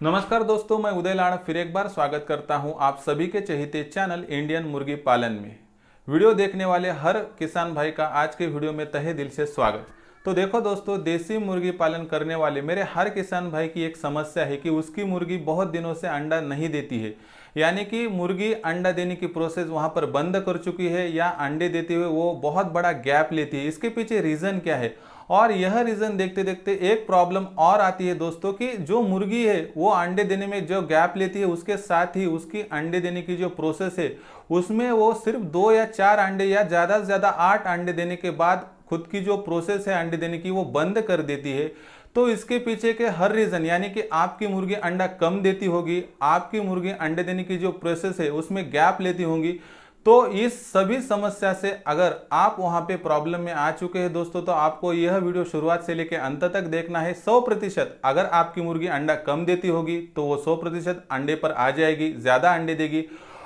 नमस्कार दोस्तों, मैं उदय लाड़ फिर एक बार स्वागत करता हूं आप सभी के चहेते चैनल इंडियन मुर्गी पालन में। वीडियो देखने वाले हर किसान भाई का आज के वीडियो में तहे दिल से स्वागत। तो देखो दोस्तों, देसी मुर्गी पालन करने वाले मेरे हर किसान भाई की एक समस्या है कि उसकी मुर्गी बहुत दिनों से अंडा नहीं देती है, यानी कि मुर्गी अंडा देने की प्रोसेस वहां पर बंद कर चुकी है या अंडे देते हुए वो बहुत बड़ा गैप लेती है। इसके पीछे रीज़न क्या है? और यह रीज़न देखते देखते एक प्रॉब्लम और आती है दोस्तों कि जो मुर्गी है वो अंडे देने में जो गैप लेती है, उसके साथ ही उसकी अंडे देने की जो प्रोसेस है उसमें वो सिर्फ 2 या 4 अंडे या ज़्यादा से ज़्यादा 8 अंडे देने के बाद खुद की जो प्रोसेस है अंडे देने की वो बंद कर देती है। तो इसके पीछे के हर रीज़न, यानी कि आपकी मुर्गी अंडा कम देती होगी, आपकी मुर्गी अंडे देने की जो प्रोसेस है उसमें गैप लेती होंगी। तो इस सभी समस्या से अगर आप वहां पे प्रॉब्लम में आ चुके हैं दोस्तों, तो आपको यह वीडियो शुरुआत से लेकर अंत तक देखना है। 100% अगर आपकी मुर्गी अंडा कम देती होगी तो वो 100% अंडे पर आ जाएगी, ज़्यादा अंडे देगी।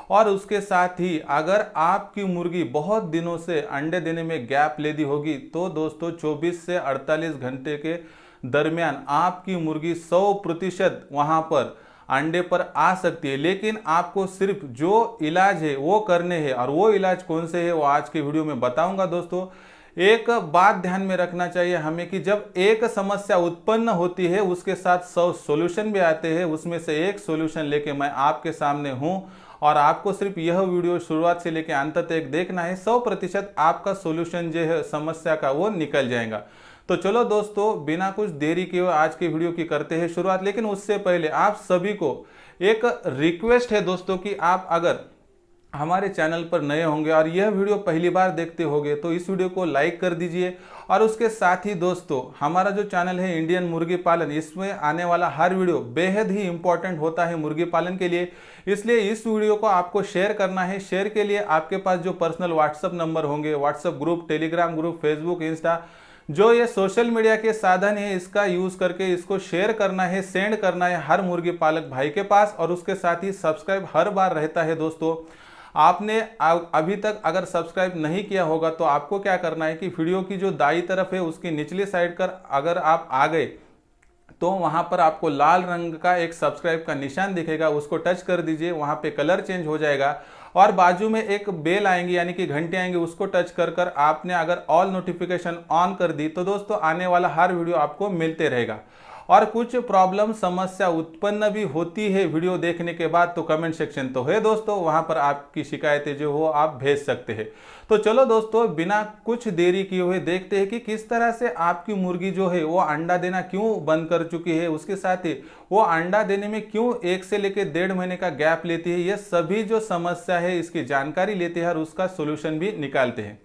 और उसके साथ ही अगर आपकी मुर्गी बहुत दिनों से अंडे देने में गैप लेती होगी तो दोस्तों 24 से 48 घंटे के दरमियान आपकी मुर्गी 100% वहां पर अंडे पर आ सकती है। लेकिन आपको सिर्फ जो इलाज है वो करने हैं, और वो इलाज कौन से है वो आज के वीडियो में बताऊंगा दोस्तों। एक बात ध्यान में रखना चाहिए हमें कि जब एक समस्या उत्पन्न होती है उसके साथ 100 सॉल्यूशन भी आते हैं, उसमें से एक सॉल्यूशन लेके मैं आपके सामने हूं और आपको सिर्फ यह वीडियो शुरुआत से लेकर अंत तक देखना है। 100% आपका सॉल्यूशन जो है समस्या का वो निकल जाएगा। तो चलो दोस्तों, बिना कुछ देरी किए आज के वीडियो की करते हैं शुरुआत। लेकिन उससे पहले आप सभी को एक रिक्वेस्ट है दोस्तों कि आप अगर हमारे चैनल पर नए होंगे और यह वीडियो पहली बार देखते होंगे तो इस वीडियो को लाइक कर दीजिए। और उसके साथ ही दोस्तों, हमारा जो चैनल है इंडियन मुर्गी पालन, इसमें आने वाला हर वीडियो बेहद ही इंपॉर्टेंट होता है मुर्गी पालन के लिए, इसलिए इस वीडियो को आपको शेयर करना है। शेयर के लिए आपके पास जो पर्सनल व्हाट्सएप नंबर होंगे, WhatsApp group, Telegram group, Facebook, Insta, जो ये सोशल मीडिया के साधन है इसका यूज करके इसको शेयर करना है, सेंड करना है हर मुर्गी पालक भाई के पास। और उसके साथ ही सब्सक्राइब हर बार रहता है दोस्तों। आपने अभी तक अगर सब्सक्राइब नहीं किया होगा तो आपको क्या करना है कि वीडियो की जो दाईं तरफ है उसकी निचली साइड कर अगर आप आ गए तो वहां पर आपको लाल रंग का एक सब्सक्राइब का निशान दिखेगा, उसको टच कर दीजिए, वहां पे कलर चेंज हो जाएगा। और बाजू में एक बेल आएंगी यानी कि घंटे आएंगे, उसको टच कर कर आपने अगर ऑल नोटिफिकेशन ऑन कर दी तो दोस्तों आने वाला हर वीडियो आपको मिलते रहेगा। और कुछ प्रॉब्लम समस्या उत्पन्न भी होती है वीडियो देखने के बाद तो कमेंट सेक्शन तो है दोस्तों, वहां पर आपकी शिकायतें जो हो आप भेज सकते हैं। तो चलो दोस्तों, बिना कुछ देरी किए हुए देखते हैं कि किस तरह से आपकी मुर्गी जो है वो अंडा देना क्यों बंद कर चुकी है, उसके साथ ही वो अंडा देने में क्यों 1 से लेकर 1.5 महीने का गैप लेती है। ये सभी जो समस्या है इसकी जानकारी लेते हैं और उसका सोल्यूशन भी निकालते हैं।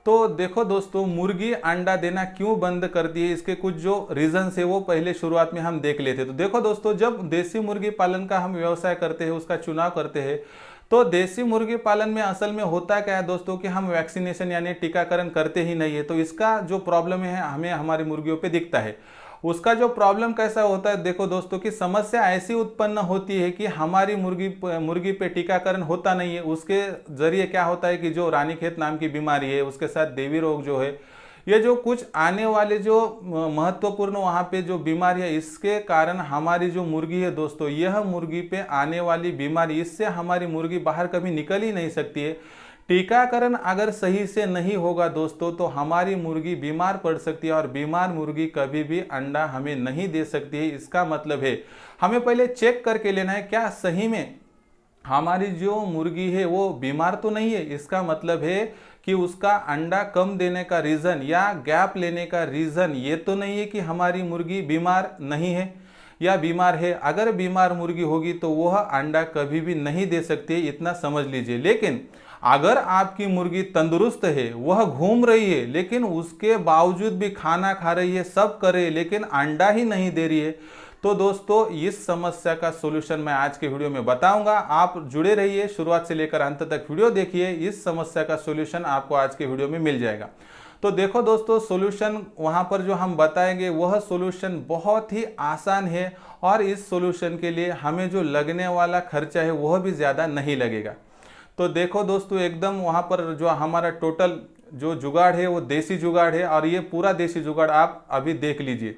तो देखो दोस्तों, मुर्गी अंडा देना क्यों बंद करती है, इसके कुछ जो रीजन है वो पहले शुरुआत में हम देख लेते हैं। तो देखो दोस्तों, जब देसी मुर्गी पालन का हम व्यवसाय करते हैं, उसका चुनाव करते हैं, तो देसी मुर्गी पालन में असल में होता क्या है दोस्तों कि हम वैक्सीनेशन यानी टीकाकरण करते ही नहीं है। तो इसका जो प्रॉब्लम है हमें हमारी मुर्गियों पे दिखता है। उसका जो प्रॉब्लम कैसा होता है, देखो दोस्तों कि समस्या ऐसी उत्पन्न होती है कि हमारी मुर्गी पे टीकाकरण होता नहीं है। उसके जरिए क्या होता है कि जो रानीखेत नाम की बीमारी है, उसके साथ देवी रोग जो है, ये जो कुछ आने वाले जो महत्वपूर्ण वहाँ पे जो बीमारी है, इसके कारण हमारी जो मुर्गी है दोस्तों, यह मुर्गी पे आने वाली बीमारी, इससे हमारी मुर्गी बाहर कभी निकल ही नहीं सकती है। टीकाकरण अगर सही से नहीं होगा दोस्तों तो हमारी मुर्गी बीमार पड़ सकती है, और बीमार मुर्गी कभी भी अंडा हमें नहीं दे सकती है। इसका मतलब है हमें पहले चेक करके लेना है क्या सही में हमारी जो मुर्गी है वो बीमार तो नहीं है। इसका मतलब है कि उसका अंडा कम देने का रीज़न या गैप लेने का रीज़न ये तो नहीं है कि हमारी मुर्गी बीमार नहीं है या बीमार है। अगर बीमार मुर्गी होगी तो वह अंडा कभी भी नहीं दे सकती है, इतना समझ लीजिए। लेकिन अगर आपकी मुर्गी तंदुरुस्त है, वह घूम रही है, लेकिन उसके बावजूद भी खाना खा रही है, सब कर रही है, लेकिन अंडा ही नहीं दे रही है, तो दोस्तों इस समस्या का सोल्यूशन मैं आज के वीडियो में बताऊंगा। आप जुड़े रहिए, शुरुआत से लेकर अंत तक वीडियो देखिए, इस समस्या का सोल्यूशन आपको आज के वीडियो में मिल जाएगा। तो देखो दोस्तों, सोल्यूशन वहां पर जो हम बताएंगे वह सोल्यूशन बहुत ही आसान है, और इस सोल्यूशन के लिए हमें जो लगने वाला खर्चा है वह भी ज़्यादा नहीं लगेगा। तो देखो दोस्तों, एकदम वहाँ पर जो हमारा टोटल जो जुगाड़ है वो देसी जुगाड़ है, और ये पूरा देसी जुगाड़ आप अभी देख लीजिए।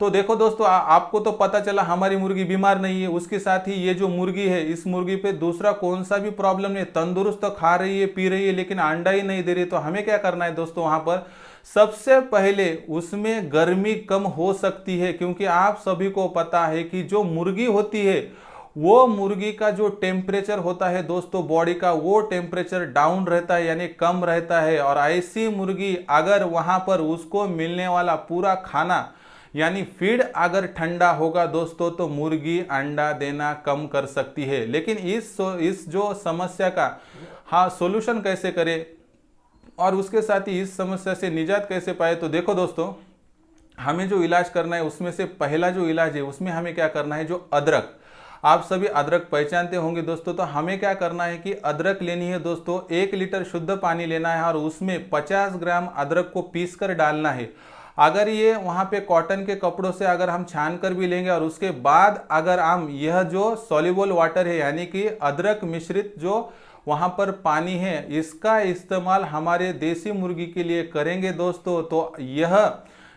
तो देखो दोस्तों आपको तो पता चला हमारी मुर्गी बीमार नहीं है, उसके साथ ही ये जो मुर्गी है इस मुर्गी पे दूसरा कौन सा भी प्रॉब्लम नहीं, तंदुरुस्त तो खा रही है पी रही है लेकिन अंडा ही नहीं दे रही। तो हमें क्या करना है दोस्तों, वहां पर सबसे पहले उसमें गर्मी कम हो सकती है, क्योंकि आप सभी को पता है कि जो मुर्गी होती है वो मुर्गी का जो टेम्परेचर होता है दोस्तों बॉडी का, वो टेम्परेचर डाउन रहता है यानी कम रहता है। और ऐसी मुर्गी अगर वहां पर उसको मिलने वाला पूरा खाना यानी फीड अगर ठंडा होगा दोस्तों तो मुर्गी अंडा देना कम कर सकती है। लेकिन इस जो समस्या का सॉल्यूशन कैसे करें और उसके साथ ही इस समस्या से निजात कैसे पाए, तो देखो दोस्तों हमें जो इलाज करना है उसमें से पहला जो इलाज है उसमें हमें क्या करना है, जो अदरक, आप सभी अदरक पहचानते होंगे दोस्तों। तो हमें क्या करना है कि अदरक लेनी है दोस्तों, 1 लीटर शुद्ध पानी लेना है और उसमें 50 ग्राम अदरक को पीस कर डालना है। अगर ये वहाँ पे कॉटन के कपड़ों से अगर हम छान कर भी लेंगे और उसके बाद अगर हम यह जो सॉल्युबल वाटर है यानी कि अदरक मिश्रित जो वहाँ पर पानी है इसका इस्तेमाल हमारे देसी मुर्गी के लिए करेंगे दोस्तों, तो यह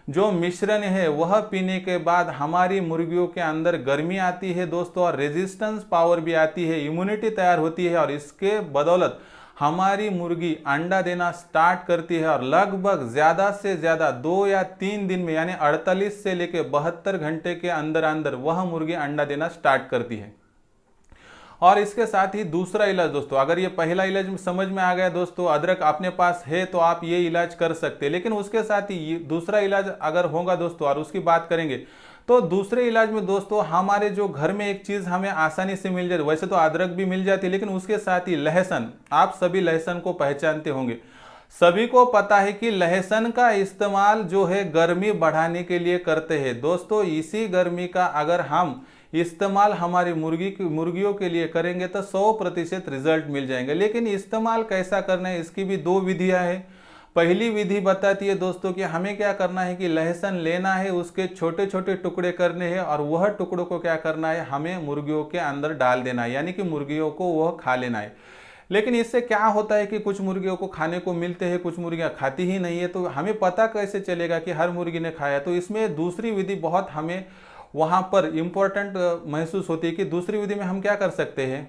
जो मिश्रण है वह पीने के बाद हमारी मुर्गियों के अंदर गर्मी आती है दोस्तों और रेजिस्टेंस पावर भी आती है, इम्यूनिटी तैयार होती है और इसके बदौलत हमारी मुर्गी अंडा देना स्टार्ट करती है और लगभग ज़्यादा से ज़्यादा 2 या 3 दिन में यानी 48 से लेकर 72 घंटे के अंदर अंदर वह मुर्गी अंडा देना स्टार्ट करती है। और इसके साथ ही दूसरा इलाज दोस्तों, अगर ये पहला इलाज समझ में आ गया दोस्तों, अदरक अपने पास है तो आप ये इलाज कर सकते हैं, लेकिन उसके साथ ही दूसरा इलाज अगर होगा दोस्तों और उसकी बात करेंगे तो दूसरे इलाज में दोस्तों हमारे जो घर में एक चीज हमें आसानी से मिल जाए, वैसे तो अदरक भी मिल जाती है लेकिन उसके साथ ही लहसुन, आप सभी लहसुन को पहचानते होंगे। सभी को पता है कि लहसुन का इस्तेमाल जो है गर्मी बढ़ाने के लिए करते हैं दोस्तों। इसी गर्मी का अगर हम इस्तेमाल हमारी मुर्गियों के लिए करेंगे तो 100% रिजल्ट मिल जाएंगे। लेकिन इस्तेमाल कैसा करना है इसकी भी 2 विधियां हैं। पहली विधि बताती है दोस्तों कि हमें क्या करना है कि लहसुन लेना है, उसके छोटे छोटे टुकड़े करने हैं और वह टुकड़ों को क्या करना है, हमें मुर्गियों के अंदर डाल देना है यानी कि मुर्गियों को वह खा लेना है। लेकिन इससे क्या होता है कि कुछ मुर्गियों को खाने को मिलते हैं, कुछ मुर्गियां खाती ही नहीं है, तो हमें पता कैसे चलेगा कि हर मुर्गी ने खाया। तो इसमें दूसरी विधि बहुत हमें वहाँ पर इम्पोर्टेंट महसूस होती है कि दूसरी विधि में हम क्या कर सकते हैं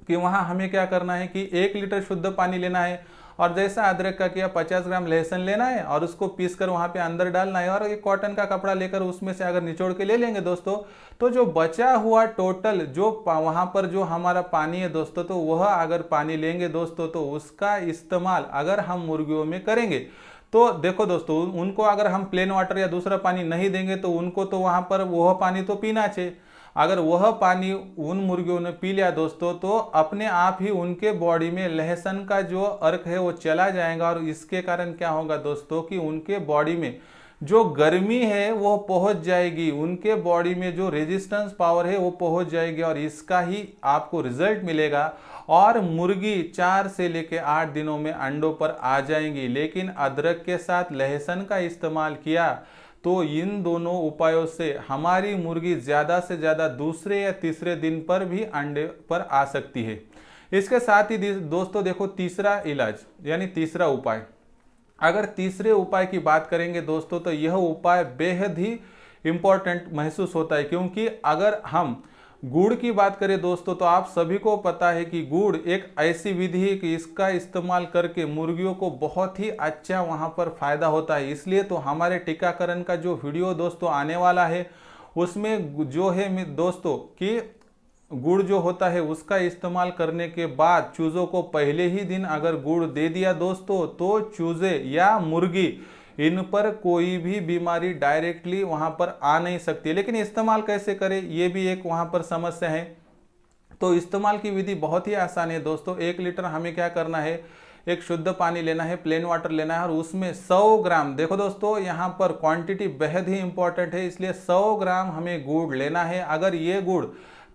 कि वहाँ हमें क्या करना है कि 1 लीटर शुद्ध पानी लेना है और जैसा अदरक का किया 50 ग्राम लहसुन लेना है और उसको पीस कर वहाँ पे अंदर डालना है और एक कॉटन का कपड़ा लेकर उसमें से अगर निचोड़ के ले लेंगे दोस्तों, तो जो बचा हुआ टोटल जो वहाँ पर जो हमारा पानी है दोस्तों, तो वह अगर पानी लेंगे दोस्तों तो उसका इस्तेमाल अगर हम मुर्गियों में करेंगे तो देखो दोस्तों उनको अगर हम प्लेन वाटर या दूसरा पानी नहीं देंगे तो उनको तो वहाँ पर वह पानी तो पीना चाहिए। अगर वह पानी उन मुर्गियों ने पी लिया दोस्तों तो अपने आप ही उनके बॉडी में लहसुन का जो अर्क है वो चला जाएगा और इसके कारण क्या होगा दोस्तों कि उनके बॉडी में जो गर्मी है वो पहुंच जाएगी, उनके बॉडी में जो रेजिस्टेंस पावर है वो पहुंच जाएगी और इसका ही आपको रिजल्ट मिलेगा और मुर्गी 4 से लेकर 8 दिनों में अंडों पर आ जाएंगी। लेकिन अदरक के साथ लहसुन का इस्तेमाल किया तो इन दोनों उपायों से हमारी मुर्गी ज़्यादा से ज़्यादा दूसरे या तीसरे दिन पर भी अंडे पर आ सकती है। इसके साथ ही दोस्तों देखो तीसरा इलाज यानी तीसरा उपाय, अगर तीसरे उपाय की बात करेंगे दोस्तों तो यह उपाय बेहद ही इम्पोर्टेंट महसूस होता है, क्योंकि अगर हम गुड़ की बात करें दोस्तों तो आप सभी को पता है कि गुड़ एक ऐसी विधि है कि इसका इस्तेमाल करके मुर्गियों को बहुत ही अच्छा वहां पर फायदा होता है। इसलिए तो हमारे टीकाकरण का जो वीडियो दोस्तों आने वाला है उसमें जो है दोस्तों कि गुड़ जो होता है उसका इस्तेमाल करने के बाद चूज़ों को पहले ही दिन अगर गुड़ दे दिया दोस्तों तो चूजे या मुर्गी इन पर कोई भी बीमारी डायरेक्टली वहां पर आ नहीं सकती। लेकिन इस्तेमाल कैसे करें ये भी एक वहां पर समस्या है। तो इस्तेमाल की विधि बहुत ही आसान है दोस्तों। 1 लीटर हमें क्या करना है, एक शुद्ध पानी लेना है, प्लेन वाटर लेना है और उसमें 100 ग्राम, देखो दोस्तों यहाँ पर क्वांटिटी बेहद ही इंपॉर्टेंट है, इसलिए 100 ग्राम हमें गुड़ लेना है। अगर ये गुड़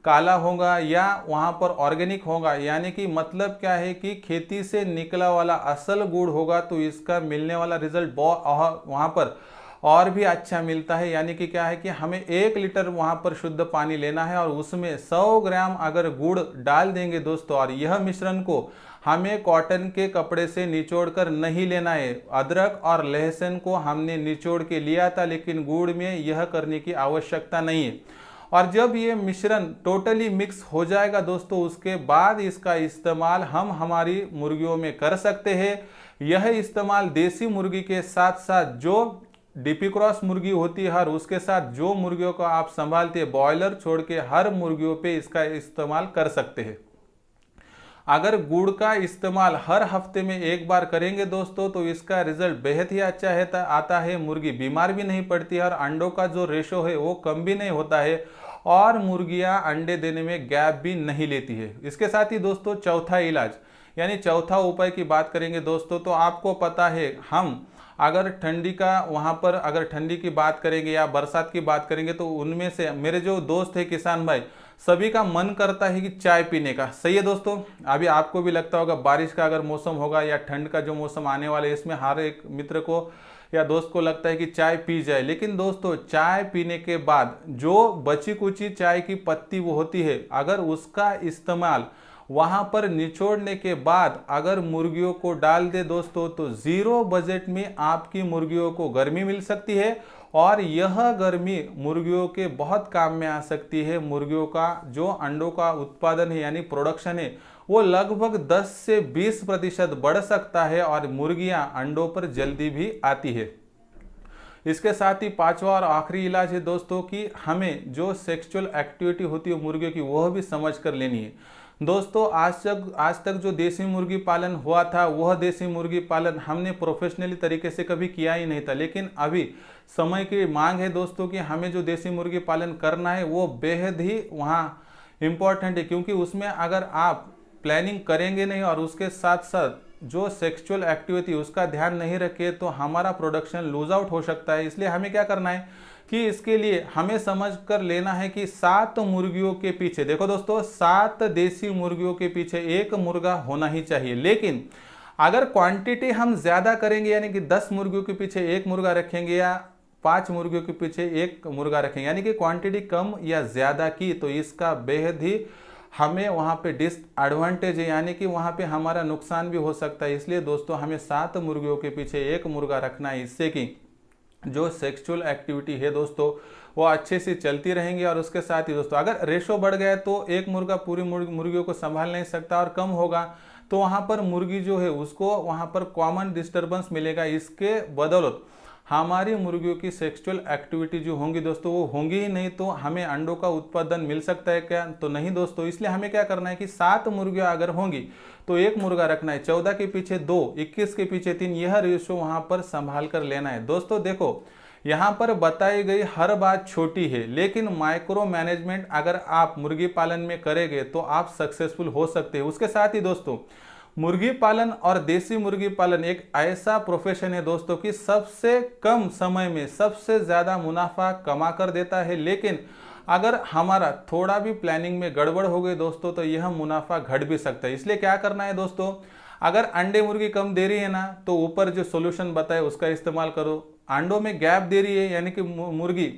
काला होगा या वहाँ पर ऑर्गेनिक होगा यानी कि मतलब क्या है कि खेती से निकला वाला असल गुड़ होगा तो इसका मिलने वाला रिजल्ट वहाँ पर और भी अच्छा मिलता है। यानी कि क्या है कि हमें 1 लीटर वहाँ पर शुद्ध पानी लेना है और उसमें 100 ग्राम अगर गुड़ डाल देंगे दोस्तों, और यह मिश्रण को हमें कॉटन के कपड़े से निचोड़ कर नहीं लेना है। अदरक और लहसुन को हमने निचोड़ के लिया था, लेकिन गुड़ में यह करने की आवश्यकता नहीं है। और जब ये मिश्रण टोटली मिक्स हो जाएगा दोस्तों, उसके बाद इसका इस्तेमाल हम हमारी मुर्गियों में कर सकते हैं। यह इस्तेमाल देसी मुर्गी के साथ साथ जो डीपी क्रॉस मुर्गी होती है और उसके साथ जो मुर्गियों को आप संभालते हैं, बॉयलर छोड़ के हर मुर्गियों पे इसका इस्तेमाल कर सकते हैं। अगर गुड़ का इस्तेमाल हर हफ्ते में 1 बार करेंगे दोस्तों, तो इसका रिजल्ट बेहद ही अच्छा आता है। मुर्गी बीमार भी नहीं पड़ती है और अंडों का जो रेशो है वो कम भी नहीं होता है, और मुर्गियां अंडे देने में गैप भी नहीं लेती है। इसके साथ ही दोस्तों चौथा इलाज यानी चौथा उपाय की बात करेंगे दोस्तों, तो आपको पता है हम अगर ठंडी का वहाँ पर अगर ठंडी की बात करेंगे या बरसात की बात करेंगे, तो उनमें से मेरे जो दोस्त है किसान भाई, सभी का मन करता है कि चाय पीने का। सही है दोस्तों, अभी आपको भी लगता होगा बारिश का अगर मौसम होगा या ठंड का जो मौसम आने वाला है, इसमें हर एक मित्र को या दोस्त को लगता है कि चाय पी जाए। लेकिन दोस्तों चाय पीने के बाद जो बची कुची चाय की पत्ती वो होती है, अगर उसका इस्तेमाल वहां पर निचोड़ने के बाद अगर मुर्गियों को डाल दे दोस्तों, तो 0 बजट में आपकी मुर्गियों को गर्मी मिल सकती है, और यह गर्मी मुर्गियों के बहुत काम में आ सकती है। मुर्गियों का जो अंडों का उत्पादन है यानी प्रोडक्शन है, वो लगभग 10 से 20% बढ़ सकता है, और मुर्गियां अंडों पर जल्दी भी आती है। इसके साथ ही पांचवा और आखिरी इलाज है दोस्तों कि हमें जो सेक्सुअल एक्टिविटी होती है मुर्गियों की, वह भी समझ कर लेनी है। दोस्तों आज तक जो देसी मुर्गी पालन हुआ था, वह देसी मुर्गी पालन हमने प्रोफेशनली तरीके से कभी किया ही नहीं था। लेकिन अभी समय की मांग है दोस्तों कि हमें जो देसी मुर्गी पालन करना है वो बेहद ही वहाँ इम्पॉर्टेंट है, क्योंकि उसमें अगर आप प्लानिंग करेंगे नहीं और उसके साथ साथ जो सेक्सुअल एक्टिविटी उसका ध्यान नहीं रखे, तो हमारा प्रोडक्शन लूज आउट हो सकता है। इसलिए हमें क्या करना है कि इसके लिए हमें समझ कर लेना है कि 7 मुर्गियों के पीछे, देखो दोस्तों 7 देसी मुर्गियों के पीछे 1 मुर्गा होना ही चाहिए। लेकिन अगर क्वांटिटी हम ज्यादा करेंगे, यानी कि 10 मुर्गियों के पीछे 1 मुर्गा रखेंगे या 5 मुर्गियों के पीछे 1 मुर्गा रखेंगे, यानी कि क्वांटिटी कम या ज्यादा की, तो इसका बेहद ही हमें वहाँ पे डिसएडवांटेज है, यानी कि वहाँ पे हमारा नुकसान भी हो सकता है। इसलिए दोस्तों हमें 7 मुर्गियों के पीछे 1 मुर्गा रखना है, इससे कि जो सेक्सुअल एक्टिविटी है दोस्तों वो अच्छे से चलती रहेंगी। और उसके साथ ही दोस्तों अगर रेशो बढ़ गया तो 1 मुर्गा पूरी मुर्गियों को संभाल नहीं सकता, और कम होगा तो वहाँ पर मुर्गी जो है उसको वहाँ पर कॉमन डिस्टर्बेंस मिलेगा। इसके बदौलत हमारी मुर्गियों की सेक्सुअल एक्टिविटी जो होंगी दोस्तों वो होंगी ही नहीं, तो हमें अंडों का उत्पादन मिल सकता है क्या? तो नहीं दोस्तों। इसलिए हमें क्या करना है कि 7 मुर्गियां अगर होंगी तो 1 मुर्गा रखना है, 14 के पीछे 2, 21 के पीछे 3, यह रेशो वहां पर संभाल कर लेना है। दोस्तों देखो यहाँ पर बताई गई हर बात छोटी है, लेकिन माइक्रो मैनेजमेंट अगर आप मुर्गी पालन में करेंगे तो आप सक्सेसफुल हो सकते हैं। उसके साथ ही दोस्तों मुर्गी पालन और देसी मुर्गी पालन एक ऐसा प्रोफेशन है दोस्तों कि सबसे कम समय में सबसे ज्यादा मुनाफा कमा कर देता है। लेकिन अगर हमारा थोड़ा भी प्लानिंग में गड़बड़ हो गई दोस्तों, तो यह मुनाफा घट भी सकता है। इसलिए क्या करना है दोस्तों, अगर अंडे मुर्गी कम दे रही है ना, तो ऊपर जो सोल्यूशन बताए उसका इस्तेमाल करो। अंडों में गैप दे रही है, यानी कि मुर्गी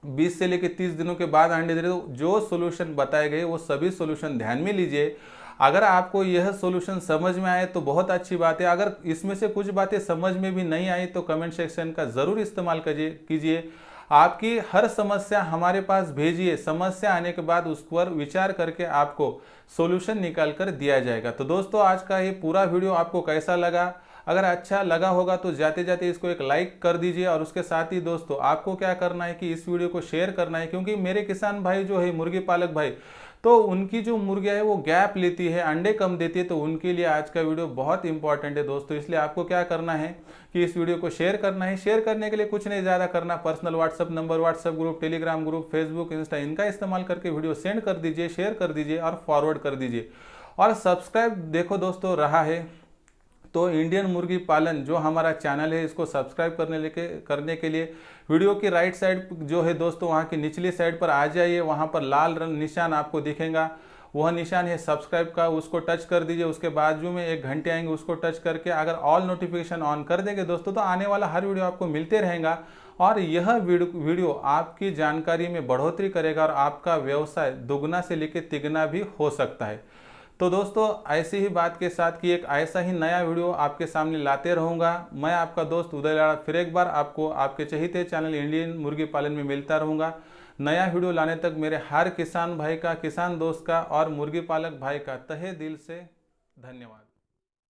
20 से लेकर 30 दिनों के बाद अंडे दे रही है, तो जो सोल्यूशन बताए गए वो सभी सोल्यूशन ध्यान में लीजिए। अगर आपको यह सॉल्यूशन समझ में आए तो बहुत अच्छी बात है। अगर इसमें से कुछ बातें समझ में भी नहीं आई तो कमेंट सेक्शन का जरूर इस्तेमाल कीजिए। आपकी हर समस्या हमारे पास भेजिए, समस्या आने के बाद उस पर विचार करके आपको सॉल्यूशन निकाल कर दिया जाएगा। तो दोस्तों आज का ये पूरा वीडियो आपको कैसा लगा? अगर अच्छा लगा होगा तो जाते जाते इसको एक लाइक कर दीजिए। और उसके साथ ही दोस्तों आपको क्या करना है कि इस वीडियो को शेयर करना है, क्योंकि मेरे किसान भाई जो है मुर्गी पालक भाई, तो उनकी जो मुर्गियां है वो गैप लेती है, अंडे कम देती है, तो उनके लिए आज का वीडियो बहुत इंपॉर्टेंट है दोस्तों। इसलिए आपको क्या करना है कि इस वीडियो को शेयर करना है। शेयर करने के लिए कुछ नहीं ज़्यादा करना, personal WhatsApp number, WhatsApp group, Telegram group, Facebook, Insta, इनका इस्तेमाल करके वीडियो सेंड कर दीजिए, शेयर कर दीजिए और फॉरवर्ड कर दीजिए। और सब्सक्राइब देखो दोस्तों रहा है तो इंडियन मुर्गी पालन जो हमारा चैनल है इसको सब्सक्राइब करने के लिए वीडियो की राइट साइड जो है दोस्तों वहाँ की निचली साइड पर आ जाइए, वहाँ पर लाल रंग निशान आपको दिखेगा, वह निशान है सब्सक्राइब का, उसको टच कर दीजिए। उसके बाजू में एक घंटे आएंगे, उसको टच करके अगर ऑल नोटिफिकेशन ऑन कर देंगे दोस्तों तो आने वाला हर वीडियो आपको मिलते रहेगा। और यह वीडियो आपकी जानकारी में बढ़ोतरी करेगा और आपका व्यवसाय दुगना से लेकर तिगना भी हो सकता है। तो दोस्तों, ऐसी ही बात के साथ कि एक ऐसा ही नया वीडियो आपके सामने लाते रहूँगा। मैं आपका दोस्त उदय लाड़ा फिर एक बार आपको आपके चहीते चैनल इंडियन मुर्गी पालन में मिलता रहूँगा। नया वीडियो लाने तक मेरे हर किसान भाई का, किसान दोस्त का और मुर्गी पालक भाई का तहे दिल से धन्यवाद।